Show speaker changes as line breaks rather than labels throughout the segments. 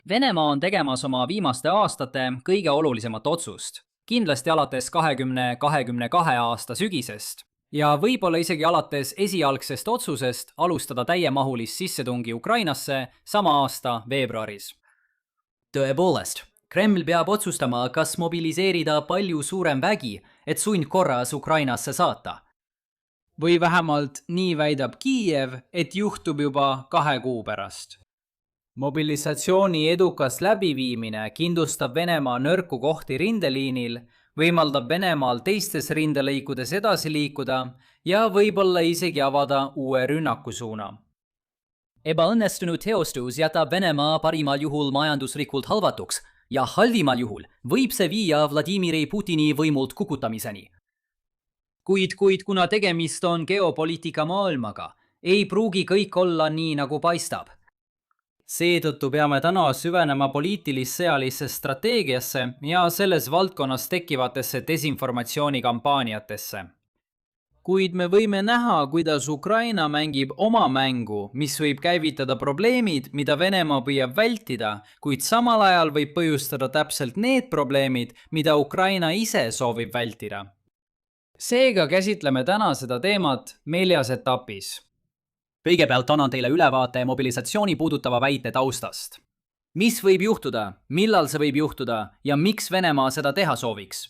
Venemaa on tegemas oma viimaste aastate kõige olulisemat otsust, kindlasti alates 2022 aasta sügisest ja võib-olla isegi alates esialgsest otsusest alustada täiemahulist sissetungi Ukrainasse sama aasta veebruaris. tõepoolest, Kreml peab otsustama, kas mobiliseerida palju suurem vägi, et sundkorras Ukrainasse saata.
Või vähemalt nii väidab Kiiev, et juhtub juba 2 kuu pärast. Mobilisatsiooni edukas läbiviimine kindlustab Venemaa nõrku kohti rindeliinil, võimaldab Venemaal teistes rindelõikudes edasi liikuda ja võib-olla isegi avada uue rünnakusuuna.
Ebaõnnestunud teostus jätab Venemaa parimal juhul majanduslikult halvatuks ja halvimal juhul võib see viia Vladimiri Putini võimult kukutamiseni. Kuid kuna tegemist on geopoliitika maailmaga, ei pruugi kõik olla nii, nagu paistab.
Seetõttu peame täna süvenema poliitilis-sõjalisse strateegiasse ja selles valdkonnas tekkivatesse desinformatsioonikampaaniatesse. Kuid me võime näha, kuidas Ukraina mängib oma mängu, mis võib käivitada probleemid, mida Venemaa püüab vältida, kuid samal ajal võib põhjustada täpselt need probleemid, mida Ukraina ise soovib vältida. Seega käsitleme täna seda teemat 4 etapis.
Kõigepealt annan teile ülevaate mobilisatsiooni puudutava väite taustast. Mis võib juhtuda, millal see võib juhtuda ja miks Venemaa seda teha sooviks?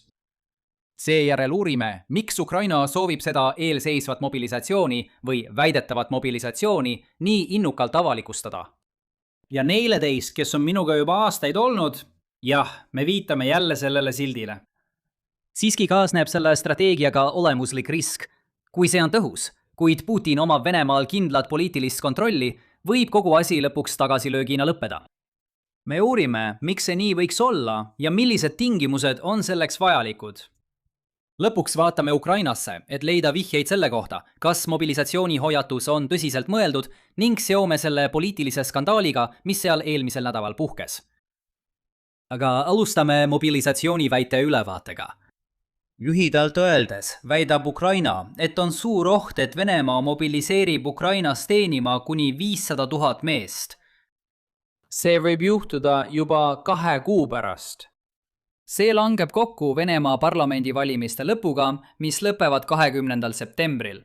Seejärel uurime, miks Ukraina soovib seda eelseisvat mobilisatsiooni või väidetavat mobilisatsiooni nii innukalt avalikustada.
Ja neile teist, kes on minuga juba aastaid olnud, jah, me viitame jälle sellele sildile.
Siiski kaasneb selle strateegiaga olemuslik risk. Kui see on tõhus, kuid Putin omab Venemaal kindlat poliitilist kontrolli, võib kogu asi lõpuks tagasilöögina lõppeda. Me uurime, miks see nii võiks olla ja millised tingimused on selleks vajalikud. Lõpuks vaatame Ukrainasse, et leida vihjeid selle kohta, kas mobilisatsioonihoiatus on tõsiselt mõeldud ning seome selle poliitilise skandaaliga, mis seal eelmisel nädalal puhkes. Aga alustame mobilisatsiooniväite ülevaatega. Lühidalt öeldes väidab Ukraina, et on suur oht, et Venemaa mobiliseerib Ukrainas teenima kuni 500 000 meest.
See võib juhtuda juba 2 kuu pärast.
See langeb kokku Venemaa parlamendivalimiste lõpuga, mis lõpevad 20. septembril.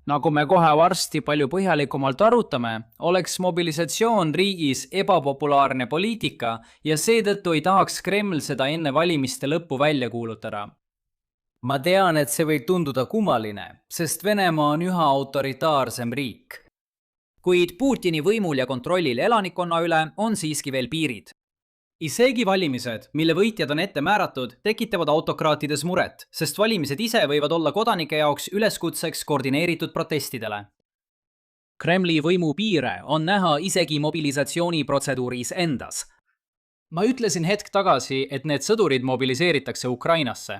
Nagu me kohe varsti palju põhjalikumalt arutame, oleks mobilisatsioon riigis ebapopulaarne poliitika ja seetõttu ei tahaks Kreml seda enne valimiste lõppu välja kuulutada. Ma tean, et see võib tunduda kummaline, sest Venemaa on üha autoritaarsem riik.
Kuid Putini võimul ja kontrollil elanikkonna üle on siiski veel piirid.
Isegi valimised, mille võitjad on ette määratud, tekitavad autokraatides muret, sest valimised ise võivad olla kodanike jaoks üleskutseks koordineeritud protestidele.
Kremli võimu piire on näha isegi mobilisatsiooniprotseduuris endas.
Ma ütlesin hetk tagasi, et need sõdurid mobiliseeritakse Ukrainasse.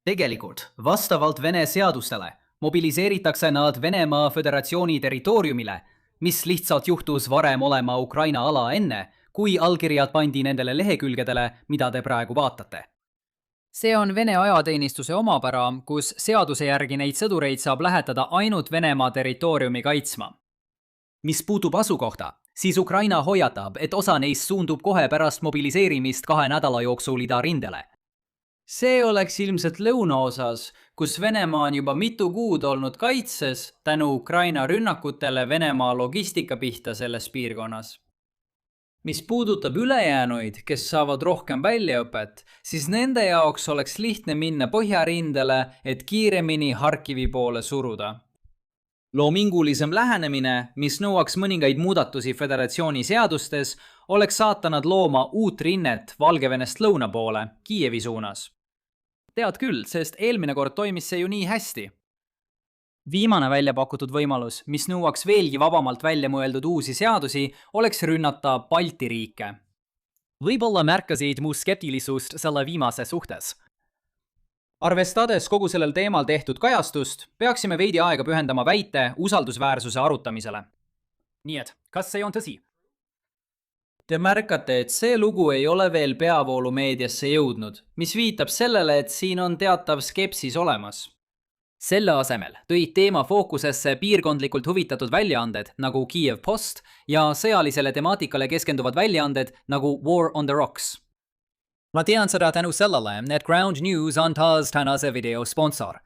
Tegelikult, vastavalt Vene seadustele, mobiliseeritakse nad Venemaa Föderatsiooni territooriumile, mis lihtsalt juhtus varem olema Ukraina ala enne, kui allkirjad pandi nendele lehekülgedele, mida te praegu vaatate. See on Vene ajateenistuse omapära, kus seaduse järgi neid sõdureid saab lähetada ainult Venemaa territooriumi kaitsma. Mis puutub asukohta, siis Ukraina hoiatab, et osa neist suundub kohe pärast mobiliseerimist 2 nädala jooksul idarindele.
See oleks ilmselt lõunaosas, kus Venemaa on juba mitu kuud olnud kaitses tänu Ukraina rünnakutele Venemaa logistika pihta selles piirkonnas. Mis puudutab ülejäänuid, kes saavad rohkem väljaõpet, siis nende jaoks oleks lihtne minna põhjarindele, et kiiremini Harkivi poole suruda. Loomingulisem lähenemine, mis nõuaks mõningaid muudatusi föderatsiooni seadustes, oleks saata nad looma uut rinnet Valgevenest lõuna poole, Kiievi suunas.
Tead küll, sest eelmine kord toimis see ju nii hästi. Viimane välja pakutud võimalus, mis nõuaks veelgi vabamalt välja mõeldud uusi seadusi, oleks rünnata Balti riike. Võib-olla märkasid mu skeptilisust selle viimase suhtes. Arvestades kogu sellel teemal tehtud kajastust, peaksime veidi aega pühendama väite usaldusväärsuse arutamisele. Nii et, kas see on tõsi?
Te märkate, et see lugu ei ole veel peavoolumeediasse jõudnud, mis viitab sellele, et siin on teatav skepsis olemas.
Selle asemel tõid teema fookusesse piirkondlikult huvitatud väljaanded nagu Kiev Post ja sõjalisele temaatikale keskenduvad väljaanded nagu War on the Rocks. Ma tean seda tänu sellele, et Ground News on taas tänase video sponsor.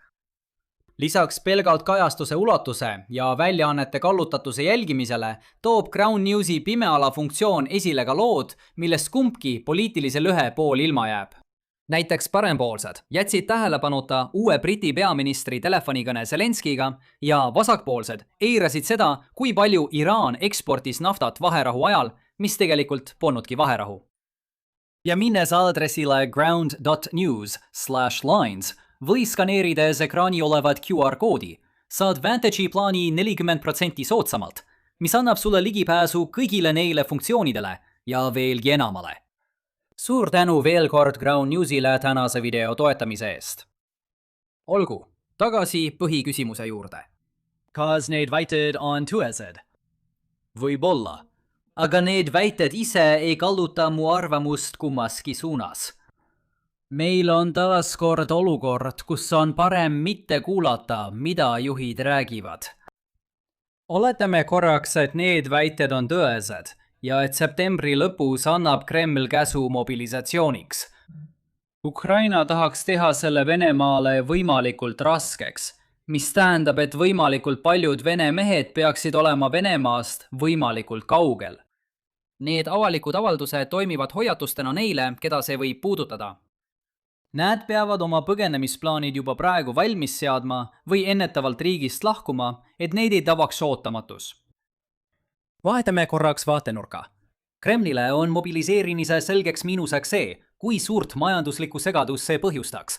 Lisaks pelgalt kajastuse ulatuse ja väljaannete kallutatuse jälgimisele toob Ground Newsi pimeala funktsioon esile ka lood, millest kumbki poliitilise lõhe pool ilma jääb.
Näiteks parempoolsed jätsid tähelepanuta uue Briti peaministri telefonikõne Zelenskiga ja vasakpoolsed eirasid seda, kui palju Iraan eksportis naftat vaherahu ajal, mis tegelikult polnudki vaherahu. Ja minnes aadressile ground.news/lines või skaneerides ekraani olevat QR-koodi, saad Vantage'i plaani 40% soodsamalt, mis annab sulle ligipääsu kõigile neile funktsioonidele ja veelgi enamale. Suur tänu veel kord Ground Newsile tänase video toetamise eest. Olgu, tagasi põhiküsimuse juurde. Kas need väited on tõesed? Võib-olla, aga need väited ise ei kalluta mu arvamust kummaski suunas. Meil on taas kord olukord, kus on parem mitte kuulata, mida juhid räägivad. Oletame korraks, et need väited on tõesed ja et septembri lõpus annab Kreml käsu mobilisatsiooniks. Ukraina tahaks teha selle Venemaale võimalikult raskeks, mis tähendab, et võimalikult paljud vene mehed peaksid olema Venemaast võimalikult kaugel. Need avalikud avaldused toimivad hoiatustena neile, keda see võib puudutada. Nad peavad oma põgenemisplaanid juba praegu valmis seadma või ennetavalt riigist lahkuma, et neid ei tabaks ootamatus. Vahetame korraks vaatenurka. Kremlile on mobiliseerimise selgeks miinuseks see, kui suurt majanduslikku segadust see põhjustaks.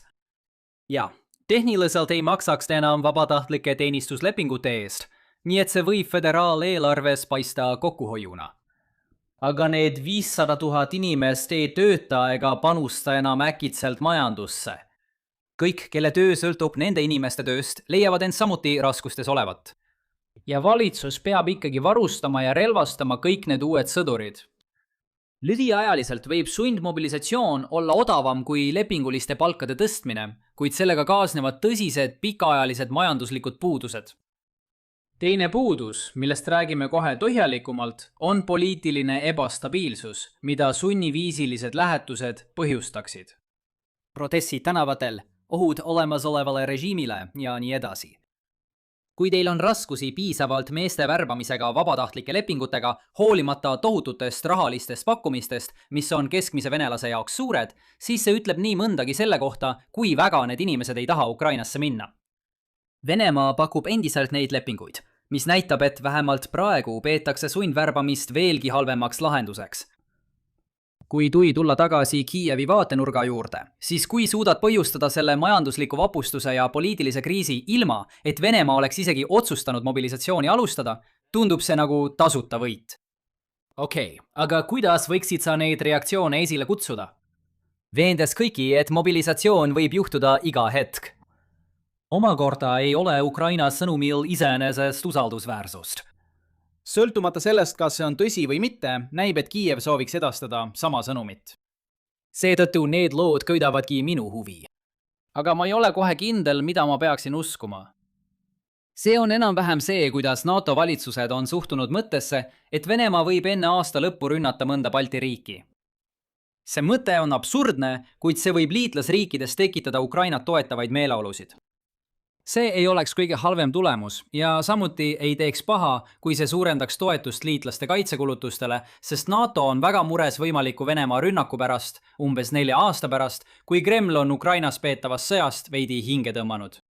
Ja, tehniliselt ei maksaks enam vabatahtlike teenistuslepingute eest, nii et see võib föderaaleelarves paista kokkuhoiuna. Aga need 500 000 inimest ei tööta ega panusta enam äkitselt majandusse. Kõik, kelle töö sõltub nende inimeste tööst, leiavad end samuti raskustes olevat. Ja valitsus peab ikkagi varustama ja relvastama kõik need uued sõdurid. Lühiajaliselt võib sundmobilisatsioon olla odavam kui lepinguliste palkade tõstmine, kuid sellega kaasnevad tõsised pikaajalised majanduslikud puudused. Teine puudus, millest räägime kohe põhjalikumalt, on poliitiline ebastabiilsus, mida sunniviisilised lähetused põhjustaksid. Protessid tänavatel, ohud olemasolevale režiimile ja nii edasi. Kui teil on raskusi piisavalt meeste värbamisega vabatahtlike lepingutega, hoolimata tohututest rahalistest pakkumistest, mis on keskmise venelase jaoks suured, siis see ütleb nii mõndagi selle kohta, kui väga need inimesed ei taha Ukrainasse minna. Venemaa pakub endiselt neid lepinguid, mis näitab, et vähemalt praegu peetakse sundvärbamist veelgi halvemaks lahenduseks. Kui tulla tagasi Kiievi vaatenurga juurde, siis kui suudad põhjustada selle majandusliku vapustuse ja poliitilise kriisi ilma, et Venemaa oleks isegi otsustanud mobilisatsiooni alustada, tundub see nagu tasuta võit. Okei, aga kuidas võiksid sa neid reaktsioone esile kutsuda? Veendes kõiki, et mobilisatsioon võib juhtuda iga hetk. Omakorda ei ole Ukraina sõnumil iseenesest usaldusväärsust. Sõltumata sellest, kas see on tõsi või mitte, näib, et Kiiev sooviks edastada sama sõnumit. Seetõttu need lood köidavadki minu huvi. Aga ma ei ole kohe kindel, mida ma peaksin uskuma. See on enam-vähem see, kuidas NATO valitsused on suhtunud mõttesse, et Venemaa võib enne aasta lõppu rünnata mõnda Balti riiki. See mõte on absurdne, kuid see võib liitlasriikides tekitada Ukrainat toetavaid meeleolusid. See ei oleks kõige halvem tulemus ja samuti ei teeks paha, kui see suurendaks toetust liitlaste kaitsekulutustele, sest NATO on väga mures võimaliku Venemaa rünnaku pärast, umbes 4 aasta pärast, kui Kreml on Ukrainas peetavast sõjast veidi hinge tõmmanud.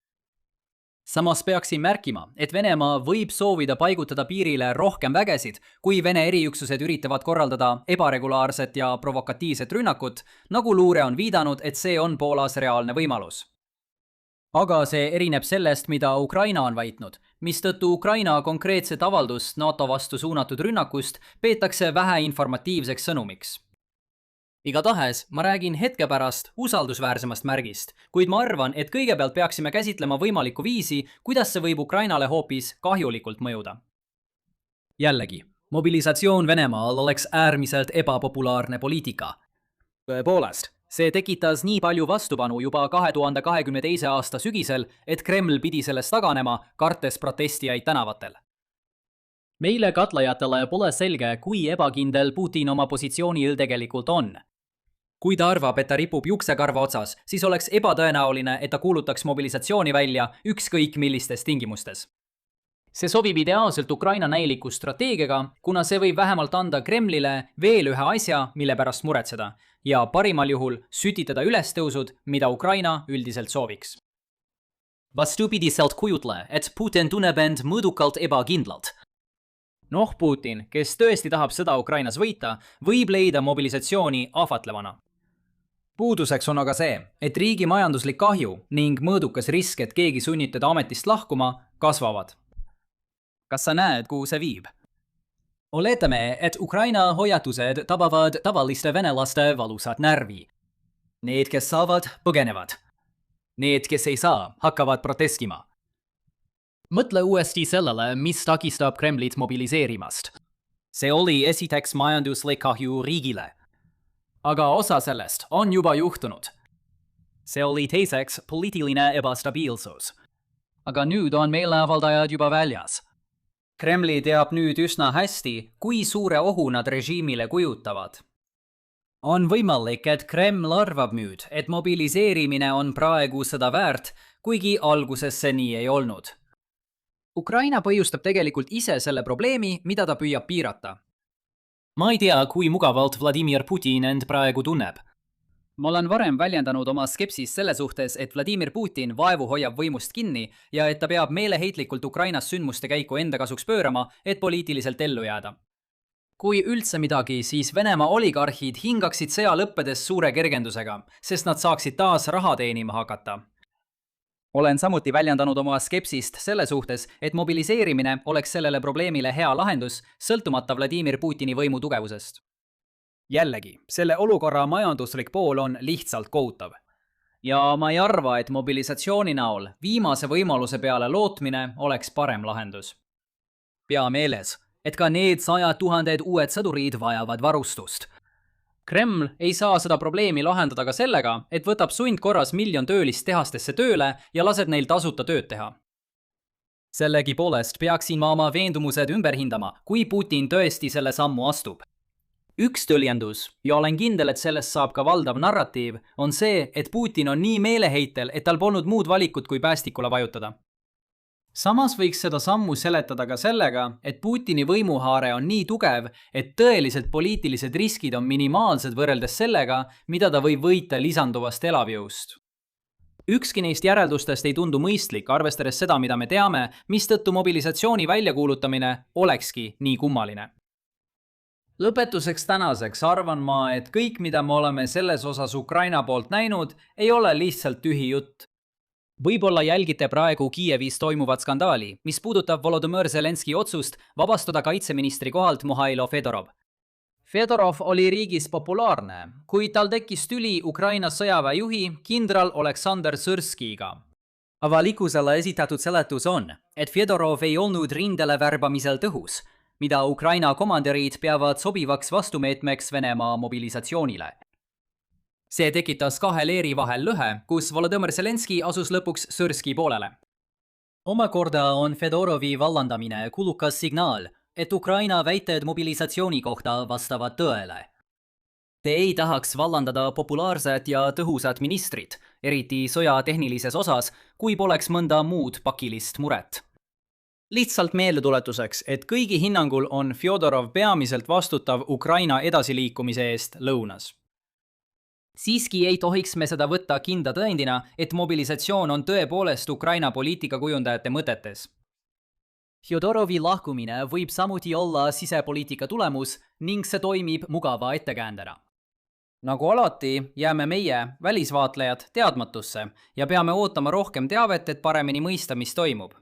Samas peaksin märkima, et Venemaa võib soovida paigutada piirile rohkem vägesid, kui Vene eriüksused üritavad korraldada ebaregulaarset ja provokatiivset rünnakut, nagu luure on viidanud, et see on Poolas reaalne võimalus. Aga see erineb sellest, mida Ukraina on väitnud, mistõttu Ukraina konkreetset avaldust NATO vastu suunatud rünnakust peetakse vähe informatiivseks sõnumiks. Igatahes ma räägin hetke pärast usaldusväärsemast märgist, kuid ma arvan, et kõigepealt peaksime käsitlema võimalikku viisi, kuidas see võib Ukrainale hoopis kahjulikult mõjuda. Jällegi, mobilisatsioon Venemaal oleks äärmiselt ebapopulaarne poliitika. Tõepoolest, see tekitas nii palju vastupanu juba 2022. aasta sügisel, et Kreml pidi sellest taganema, kartes protestijaid tänavatel. Meile katlejatele pole selge, kui ebakindel Putin oma positsioonil tegelikult on. Kui ta arvab, et ta ripub juksekarva otsas, siis oleks ebatõenäoline, et ta kuulutaks mobilisatsiooni välja ükskõik millistes tingimustes. See sobib ideaalselt Ukraina näiliku strateegiaga, kuna see võib vähemalt anda Kremlile veel ühe asja, mille pärast muretseda, ja parimal juhul sütitada ülestõusud, mida Ukraina üldiselt sooviks. Vastupidiselt kujutle, et Putin tunneb end mõõdukalt ebakindlalt. Putin, kes tõesti tahab sõda Ukrainas võita, võib leida mobilisatsiooni ahvatlevana. Puuduseks on aga see, et riigi majanduslik kahju ning mõõdukas risk, et keegi sunnib teda ametist lahkuma, kasvavad. Kas sa näed, kuhu see viib? Oletame, et Ukraina hoiatused tabavad tavaliste venelaste valusat närvi. Need, kes saavad, põgenevad. Need, kes ei saa, hakkavad protestima. Mõtle uuesti sellele, mis takistab Kremlit mobiliseerimast. See oli esiteks majanduslik kahju riigile. Aga osa sellest on juba juhtunud. See oli teiseks poliitiline ebastabiilsus. Aga nüüd on meeleavaldajad juba väljas. Kremli teab nüüd üsna hästi, kui suure ohu nad režiimile kujutavad. On võimalik, et Kreml arvab nüüd, et mobiliseerimine on praegu seda väärt, kuigi alguses see nii ei olnud. Ukraina põhjustab tegelikult ise selle probleemi, mida ta püüab piirata. Ma ei tea, kui mugavalt Vladimir Putin end praegu tunneb. Ma olen varem väljendanud oma skepsist selle suhtes, et Vladimir Putin vaevu hoiab võimust kinni ja et ta peab meeleheitlikult Ukrainas sündmuste käiku enda kasuks pöörama, et poliitiliselt ellu jääda. Kui üldse midagi, siis Venemaa oligarhid hingaksid sõja lõppedes suure kergendusega, sest nad saaksid taas raha teenima hakata. Olen samuti väljendanud oma skepsist selle suhtes, et mobiliseerimine oleks sellele probleemile hea lahendus, sõltumata Vladimir Putini võimu tugevusest. Jällegi, selle olukorra majanduslik pool on lihtsalt kohutav. Ja ma ei arva, et mobilisatsiooni näol viimase võimaluse peale lootmine oleks parem lahendus. Pea meeles, et ka need 100 000 uued sõdurid vajavad varustust. Kreml ei saa seda probleemi lahendada ka sellega, et võtab sundkorras 1 000 000 töölist tehastesse tööle ja laseb neil tasuta tööd teha. Sellegipoolest peaksin ma oma veendumused ümber hindama, kui Putin tõesti selle sammu astub. Üks tõlgendus, ja olen kindel, et sellest saab ka valdav narratiiv, on see, et Putin on nii meeleheitel, et tal polnud muud valikut kui päästikule vajutada. Samas võiks seda sammu seletada ka sellega, et Putini võimuhaare on nii tugev, et tõeliselt poliitilised riskid on minimaalsed võrreldes sellega, mida ta võib võita lisanduvast elavjõust. Ükski neist järeldustest ei tundu mõistlik, arvestades seda, mida me teame, mistõttu mobilisatsiooni väljakuulutamine olekski nii kummaline. Lõpetuseks tänaseks arvan ma, et kõik, mida me oleme selles osas Ukraina poolt näinud, ei ole lihtsalt tühi jutt. Võib-olla jälgite praegu Kiievis toimuvat skandaali, mis puudutab Volodõmõr Zelenski otsust vabastada kaitseministri kohalt Mihhailo Fedorov. Fedorov oli riigis populaarne, kuid tal tekkis tüli Ukraina sõjaväejuhi kindral Oleksandr Sõrskiga. Avalikkusele esitatud seletus on, et Fedorov ei olnud rindele värbamisel tõhus, mida Ukraina komanderid peavad sobivaks vastumeetmeks Venemaa mobilisatsioonile. See tekitas kahe leeri vahel lõhe, kus Volodõmõr Zelenski asus lõpuks Sõrski poolele. Omakorda on Fedorovi vallandamine kulukas signaal, et Ukraina väited mobilisatsiooni kohta vastavad tõele. Te ei tahaks vallandada populaarset ja tõhusat ministrit, eriti sõja tehnilises osas, kui poleks mõnda muud pakilist muret. Lihtsalt meeldetuletuseks, et kõigi hinnangul on Fjodorov peamiselt vastutav Ukraina edasiliikumise eest lõunas. Siiski ei tohiks me seda võtta kinda tõendina, et mobilisatsioon on tõepoolest Ukraina poliitikakujundajate mõtetes. Fjodorovi lahkumine võib samuti olla sisepoliitika tulemus ning see toimib mugava ettekäändena. Nagu alati jääme meie, välisvaatlejad, teadmatusse ja peame ootama rohkem teavet, et paremini mõista, mis toimub.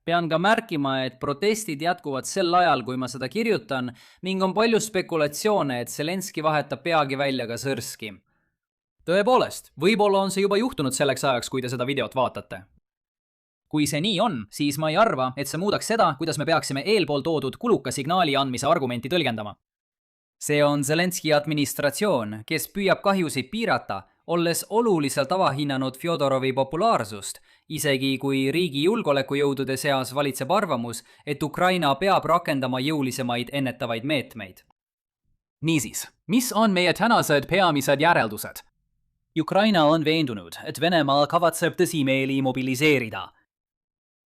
Pean ka märkima, et protestid jätkuvad sel ajal, kui ma seda kirjutan, ning on palju spekulatsioone, et Zelenski vahetab peagi välja ka Sõrski. Tõepoolest, võib-olla on see juba juhtunud selleks ajaks, kui te seda videot vaatate. Kui see nii on, siis ma ei arva, et see muudaks seda, kuidas me peaksime eelpool toodud kuluka signaali andmise argumenti tõlgendama. see on Zelenski administratsioon, kes püüab kahjusid piirata, olles oluliselt avahinnanud Fjodorovi populaarsust, isegi kui riigi julgeolekujõudude seas valitseb arvamus, et Ukraina peab rakendama jõulisemaid ennetavaid meetmeid.
Niisiis, mis on meie tänased peamised järeldused?
Ukraina on veendunud, et Venemaa kavatseb tõsimeeli mobiliseerida.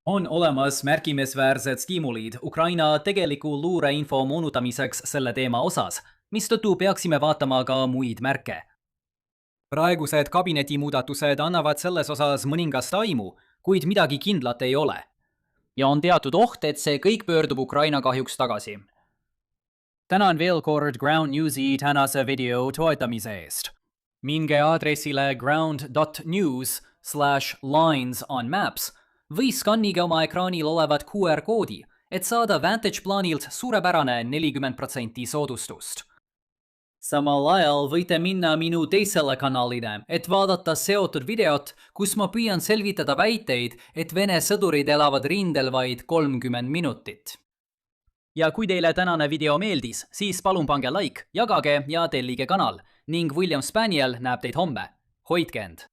On olemas märkimisväärsed stiimulid Ukraina tegeliku luureinfo moonutamiseks selle teema osas, mistõttu peaksime vaatama ka muid märke. Praegused kabinetimuudatused annavad selles osas mõningast aimu, kuid midagi kindlat ei ole. Ja on teatud oht, et see kõik pöördub Ukraina kahjuks tagasi. Tänan veel kord Ground Newsi tänase video toetamise eest. Minge aadressile ground.news/lines-on-maps või skannige oma ekraanil olevat QR-koodi, et saada Vantage plaanilt suurepärane 40% soodustust. Samal ajal võite minna minu teisele kanalile, et vaadata seotud videot, kus ma püüan selgitada väiteid, et Vene sõdurid elavad rindel vaid 30 minutit. Ja kui teile tänane video meeldis, siis palun pange like, jagage ja tellige kanal ning William Spaniel näeb teid homme. Hoidke end!